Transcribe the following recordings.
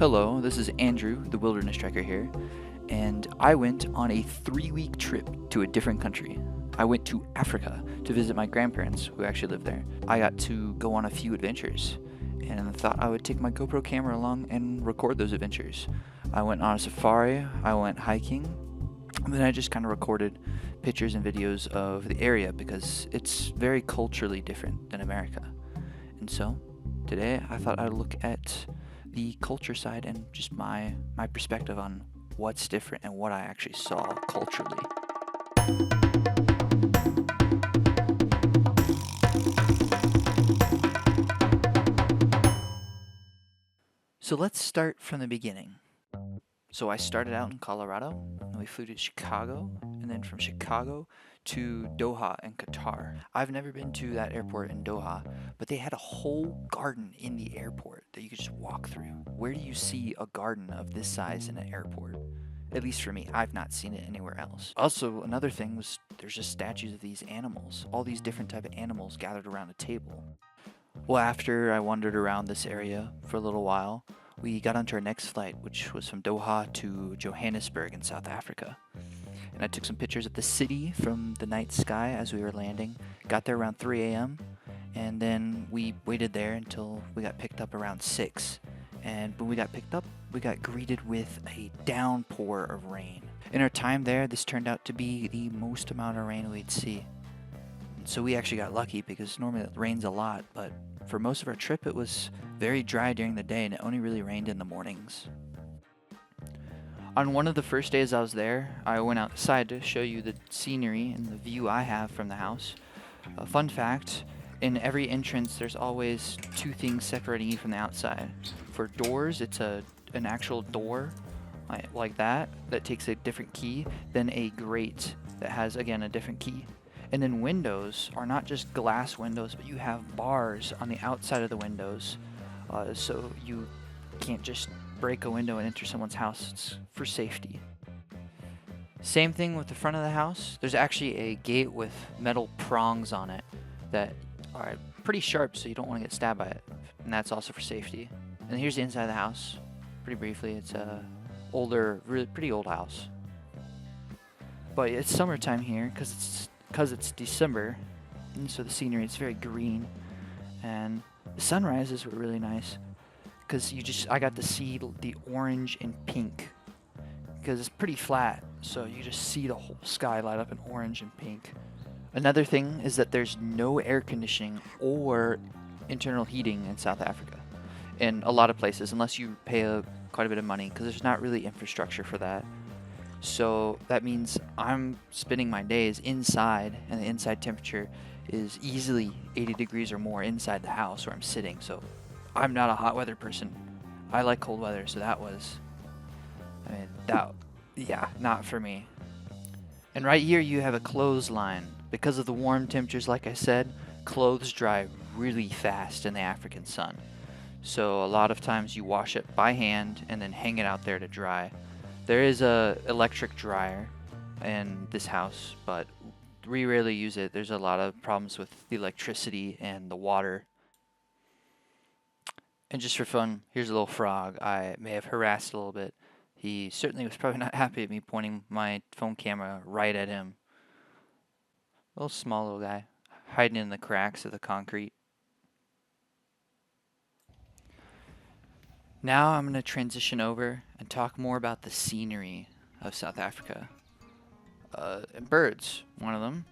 Hello, this is Andrew, the Wilderness Trekker here, and I went on a 3-week trip to a different country. I went to Africa to visit my grandparents who actually live there. I got to go on a few adventures, and I thought I would take my GoPro camera along and record those adventures. I went on a safari, I went hiking, and then I just kind of recorded pictures and videos of the area because it's very culturally different than America. And so, today I thought I'd look at the culture side and just my perspective on what's different and what I actually saw culturally. So let's start from the beginning. So I started out in Colorado, and we flew to Chicago, and then from Chicago to Doha in Qatar. I've never been to that airport in Doha, but they had a whole garden in the airport that you could just walk through. Where do you see a garden of this size in an airport? At least for me, I've not seen it anywhere else. Also, another thing was there's just statues of these animals, all these different type of animals gathered around a table. Well, after I wandered around this area for a little while, we got onto our next flight, which was from Doha to Johannesburg in South Africa. And I took some pictures of the city from the night sky as we were landing. Got there around 3 a.m. and then we waited there until we got picked up around 6. And when we got picked up, we got greeted with a downpour of rain. In our time there, this turned out to be the most amount of rain we'd see. So we actually got lucky because normally it rains a lot, but for most of our trip it was very dry during the day and it only really rained in the mornings. On one of the first days I was there, I went outside to show you the scenery and the view I have from the house. A fun fact, in every entrance there's always two things separating you from the outside. For doors, it's an actual door like that takes a different key, then a grate that has again a different key. And then windows are not just glass windows, but you have bars on the outside of the windows, so you can't just break a window and enter someone's house. It's for safety. Same thing with the front of the house. There's actually a gate with metal prongs on it that are pretty sharp, so you don't want to get stabbed by it, and that's also for safety. And here's the inside of the house. Pretty briefly, it's a really pretty old house. But it's summertime here because it's December, and so the scenery is very green, and the sunrises were really nice because I got to see the orange and pink because it's pretty flat, so you just see the whole sky light up in orange and pink. Another thing is that there's no air conditioning or internal heating in South Africa in a lot of places unless you pay quite a bit of money because there's not really infrastructure for that. So that means I'm spending my days inside, and the inside temperature is easily 80 degrees or more inside the house where I'm sitting. So I'm not a hot weather person. I like cold weather, so not for me. And right here you have a clothesline. Because of the warm temperatures, like I said, clothes dry really fast in the African sun. So a lot of times you wash it by hand and then hang it out there to dry. There is a electric dryer in this house, but we rarely use it. There's a lot of problems with the electricity and the water. And just for fun, here's a little frog I may have harassed a little bit. He certainly was probably not happy at me pointing my phone camera right at him. A little small little guy, hiding in the cracks of the concrete. Now I'm going to transition over and talk more about the scenery of South Africa. And birds, one of them.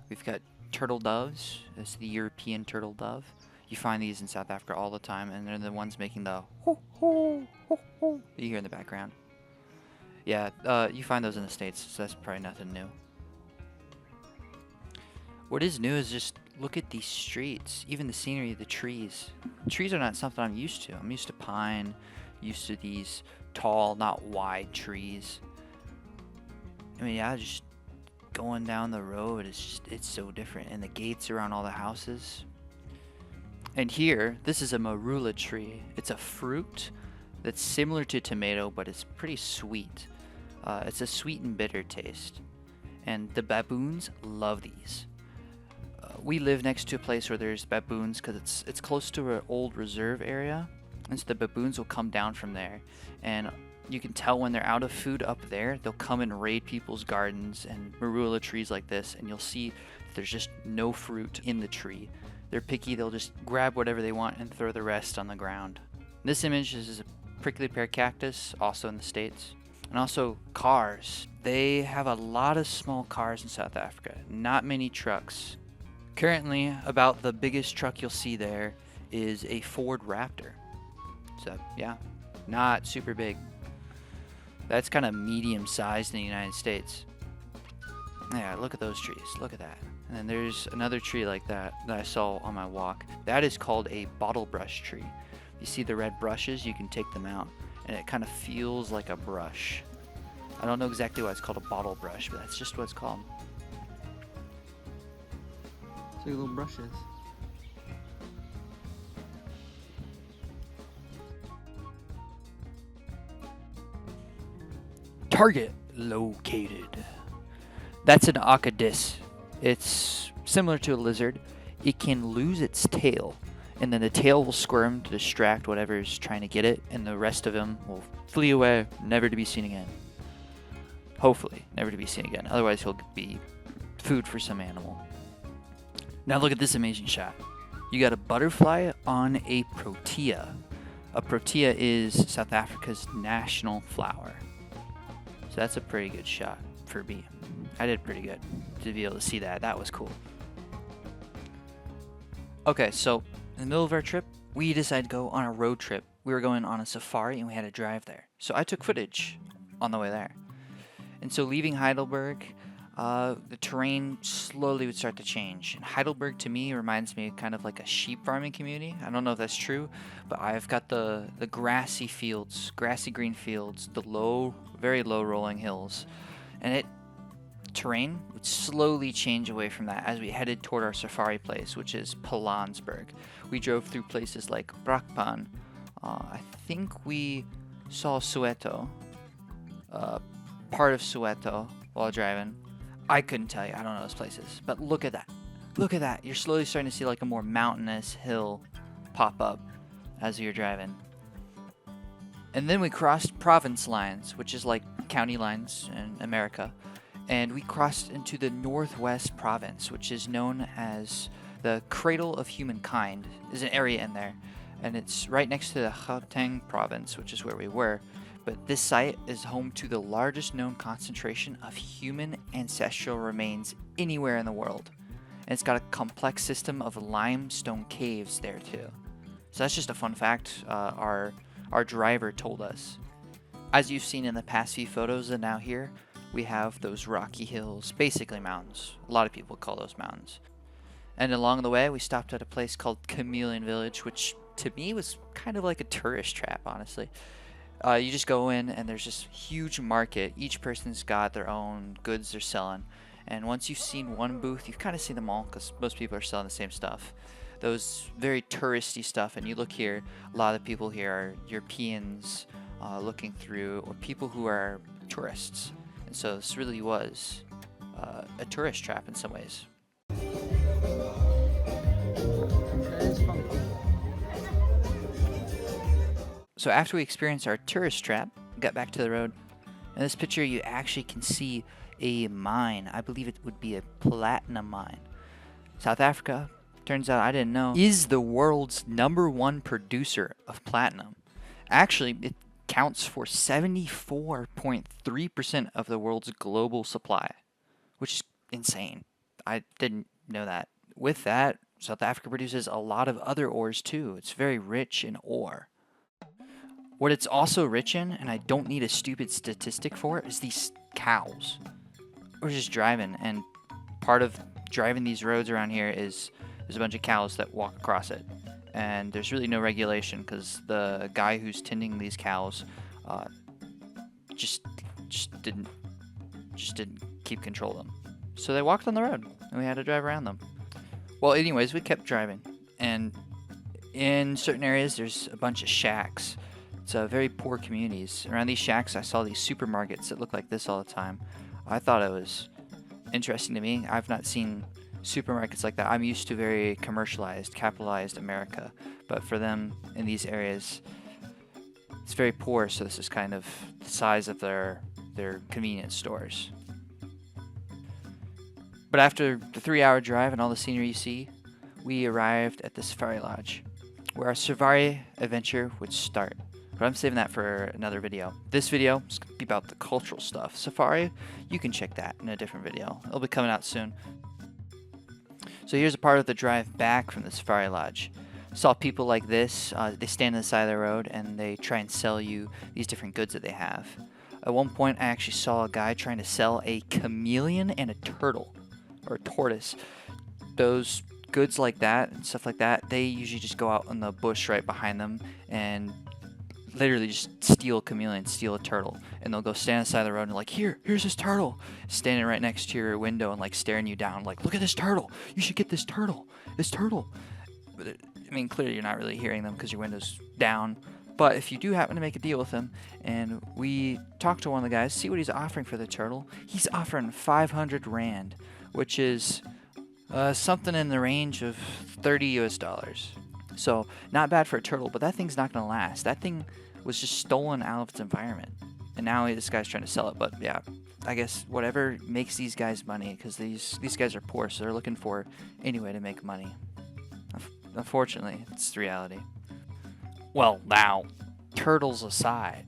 We've got turtle doves. It's the European turtle dove. You find these in South Africa all the time, and they're the ones making the ho ho ho ho that you hear in the background. Yeah, you find those in the States, so that's probably nothing new. What is new is just look at these streets, even the scenery, the trees. Trees are not something I'm used to. I'm used to pine, used to these tall, not wide trees. I mean, yeah, just going down the road, it's so different. And the gates around all the houses. And here, this is a marula tree. It's a fruit that's similar to tomato, but it's pretty sweet. It's a sweet and bitter taste. And the baboons love these. We live next to a place where there's baboons because it's close to an old reserve area, And so the baboons will come down from there, and you can tell when they're out of food up there, they'll come and raid people's gardens and marula trees like this, and you'll see that there's just no fruit in the tree. They're picky, they'll just grab whatever they want and throw the rest on the ground. This image is a prickly pear cactus, also in the States. And also cars. They have a lot of small cars in South Africa, not many trucks. Currently, about the biggest truck you'll see there is a Ford Raptor. So, yeah, not super big. That's kind of medium sized in the United States. Yeah, look at those trees. Look at that. And then there's another tree like that that I saw on my walk. That is called a bottle brush tree. You see the red brushes, you can take them out, and it kind of feels like a brush. I don't know exactly why it's called a bottle brush, but that's just what it's called. So your little brushes. Target located. That's an akadis. It's similar to a lizard. It can lose its tail, and then the tail will squirm to distract whatever's trying to get it, and the rest of him will flee away, never to be seen again. Hopefully, never to be seen again. Otherwise, he'll be food for some animal. Now look at this amazing shot. You got a butterfly on a protea. A protea is South Africa's national flower. So that's a pretty good shot for me. I did pretty good to be able to see that. That was cool. Okay, so in the middle of our trip, we decided to go on a road trip. We were going on a safari and we had to drive there. So I took footage on the way there. And so leaving Heidelberg, the terrain slowly would start to change. And Heidelberg to me reminds me of kind of like a sheep farming community. I don't know if that's true, but I've got the grassy fields, grassy green fields, the low, very low rolling hills. And terrain would slowly change away from that as we headed toward our safari place, which is Pilanesberg. We drove through places like Brakpan. I think we saw Soweto, part of Soweto while driving. I couldn't tell you. I don't know those places. But look at that. Look at that. You're slowly starting to see like a more mountainous hill pop up as you're driving. And then we crossed province lines, which is like county lines in America. And we crossed into the Northwest Province, which is known as the Cradle of Humankind. There's an area in there. And it's right next to the Gauteng Province, which is where we were. But this site is home to the largest known concentration of human ancestral remains anywhere in the world. And it's got a complex system of limestone caves there too. So that's just a fun fact our driver told us. As you've seen in the past few photos and now here, we have those rocky hills, basically mountains. A lot of people call those mountains. And along the way, we stopped at a place called Chameleon Village, which to me was kind of like a tourist trap, honestly. You just go in and there's this huge market. Each person's got their own goods they're selling. And once you've seen one booth, you've kind of seen them all because most people are selling the same stuff. Those very touristy stuff. And you look here, a lot of the people here are Europeans looking through, or people who are tourists. And so this really was a tourist trap in some ways. So after we experienced our tourist trap, we got back to the road. In this picture, you actually can see a mine. I believe it would be a platinum mine. South Africa, turns out I didn't know, is the world's #1 producer of platinum. Actually, it counts for 74.3% of the world's global supply, which is insane. I didn't know that. With that, South Africa produces a lot of other ores too. It's very rich in ore. What it's also rich in, and I don't need a stupid statistic for it, is these cows. We're just driving, and part of driving these roads around here is there's a bunch of cows that walk across it. And there's really no regulation because the guy who's tending these cows just didn't keep control of them. So they walked on the road, and we had to drive around them. Well, anyways, we kept driving, and in certain areas there's a bunch of shacks. It's very poor communities. Around these shacks, I saw these supermarkets that look like this all the time. I thought it was interesting to me. I've not seen supermarkets like that. I'm used to very commercialized, capitalized America. But for them in these areas, it's very poor, so this is kind of the size of their convenience stores. But after the 3-hour drive and all the scenery you see, we arrived at the Safari Lodge, where our safari adventure would start. But I'm saving that for another video. This video is going to be about the cultural stuff. Safari, you can check that in a different video. It'll be coming out soon. So here's a part of the drive back from the Safari Lodge. Saw people like this. They stand on the side of the road and they try and sell you these different goods that they have. At one point, I actually saw a guy trying to sell a chameleon and a turtle, or a tortoise. Those goods like that and stuff like that, they usually just go out in the bush right behind them and literally just steal a chameleon, steal a turtle, and they'll go stand on the side of the road and like, here's this turtle, standing right next to your window and like staring you down, like, look at this turtle, you should get this turtle. But I mean, clearly you're not really hearing them because your window's down. But if you do happen to make a deal with him, and we talk to one of the guys, see what he's offering for the turtle. He's offering 500 rand, which is something in the range of $30 US. So not bad for a turtle, but that thing's not gonna last. That thing was just stolen out of its environment, and now this guy's trying to sell it. But yeah, I guess whatever makes these guys money, because these guys are poor, so they're looking for any way to make money. Unfortunately, it's reality. Well, now, turtles aside,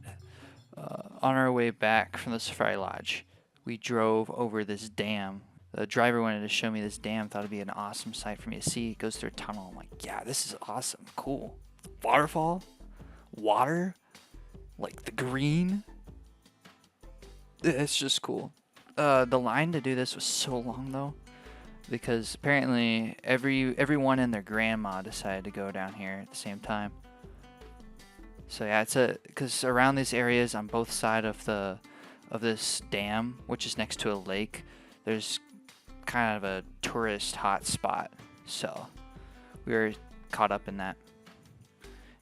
on our way back from the Safari Lodge, we drove over this dam. The driver wanted to show me this dam, thought it'd be an awesome sight for me to see. It goes through a tunnel. I'm like, yeah, this is awesome, cool. Waterfall, water, like the green. It's just cool. The line to do this was so long though, because apparently everyone and their grandma decided to go down here at the same time. So yeah, because around these areas on both sides of this dam, which is next to a lake, there's kind of a tourist hot spot. So we were caught up in that,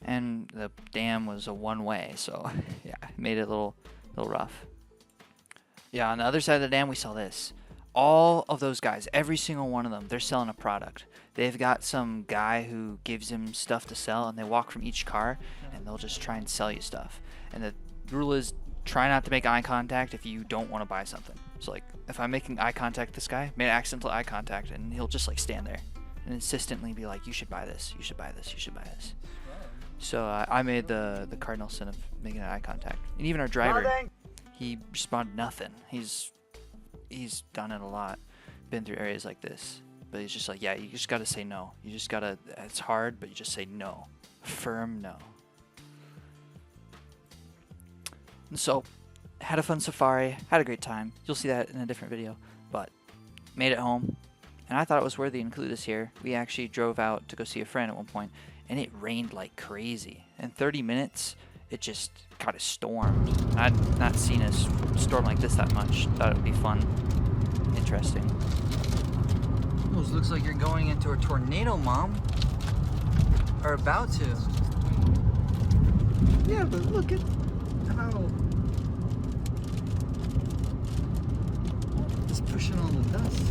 and the dam was a one-way, so yeah, it made it a little rough. Yeah, on the other side of the dam, we saw this. All of those guys, every single one of them, they're selling a product. They've got some guy who gives him stuff to sell, and they walk from each car, and they'll just try and sell you stuff. And the rule is, try not to make eye contact if you don't want to buy something. So like, if I'm making eye contact with this guy, made accidental eye contact, and he'll just like stand there and insistently be like, you should buy this, you should buy this, you should buy this. So I made the cardinal sin of making eye contact. And even our driver, he responded nothing. He's done it a lot, been through areas like this, but he's just like, yeah, you just gotta say no. You just gotta, it's hard, but you just say no. Firm no. And so, had a fun safari, had a great time. You'll see that in a different video, but made it home, and I thought it was worthy to include this here. We actually drove out to go see a friend at one point, and it rained like crazy. In 30 minutes, it just caught a storm. I'd not seen a storm like this that much. Thought it would be fun, interesting. Almost looks like you're going into a tornado, Mom. Or about to. Yeah, but look at how it's pushing all the dust.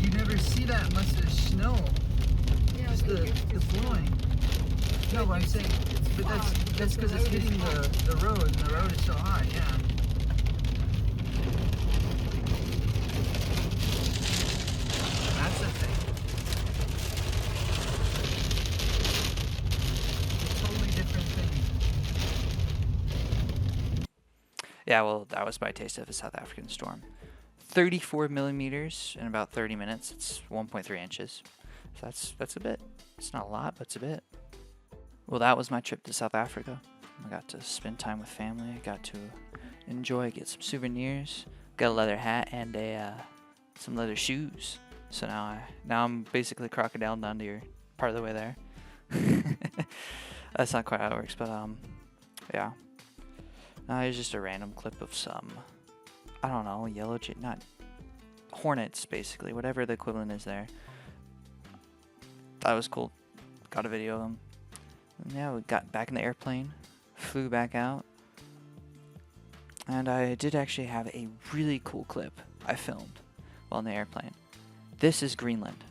You never see that unless there's snow. Yeah, just the blowing. No, but I'm saying, but that's because it's hitting the road, and the road is so high, yeah. That's the thing. It's a totally different thing. Yeah, well, that was my taste of a South African storm. 34 millimeters in about 30 minutes. It's 1.3 inches. So that's a bit. It's not a lot, but it's a bit. Well, that was my trip to South Africa. I got to spend time with family. I got to enjoy, get some souvenirs. Got a leather hat and some leather shoes. So now I'm basically crocodile down to your part of the way there. That's not quite how it works, but yeah. Here's just a random clip of some, I don't know, not hornets, basically, whatever the equivalent is there. That was cool. Got a video of them. And yeah, we got back in the airplane, flew back out, and I did actually have a really cool clip I filmed while in the airplane. This is Greenland.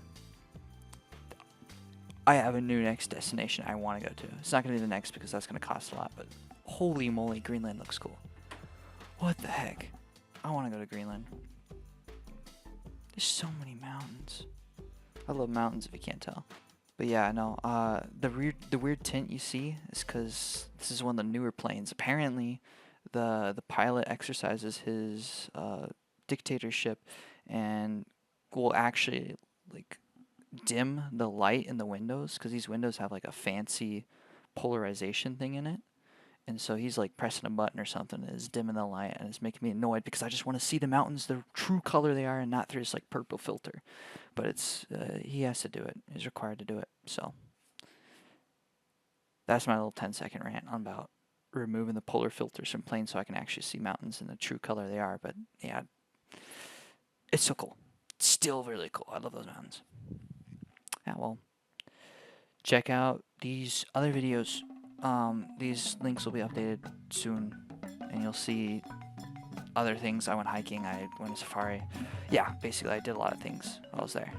I have a new next destination I want to go to. It's not going to be the next because that's going to cost a lot, but holy moly, Greenland looks cool. What the heck? I want to go to Greenland. There's so many mountains. I love mountains if you can't tell. But yeah, no, the weird tint you see is because this is one of the newer planes. Apparently, the pilot exercises his dictatorship and will actually like dim the light in the windows because these windows have like a fancy polarization thing in it. And so he's like pressing a button or something and it's dimming the light and it's making me annoyed because I just want to see the mountains the true color they are and not through this like purple filter. But it's he has to do it. He's required to do it. So that's my little 10-second rant on about removing the polar filters from planes so I can actually see mountains in the true color they are. But yeah, it's so cool. It's still really cool. I love those mountains. Yeah, well, check out these other videos. These links will be updated soon, and you'll see other things. I went hiking, I went safari. Yeah, basically I did a lot of things while I was there.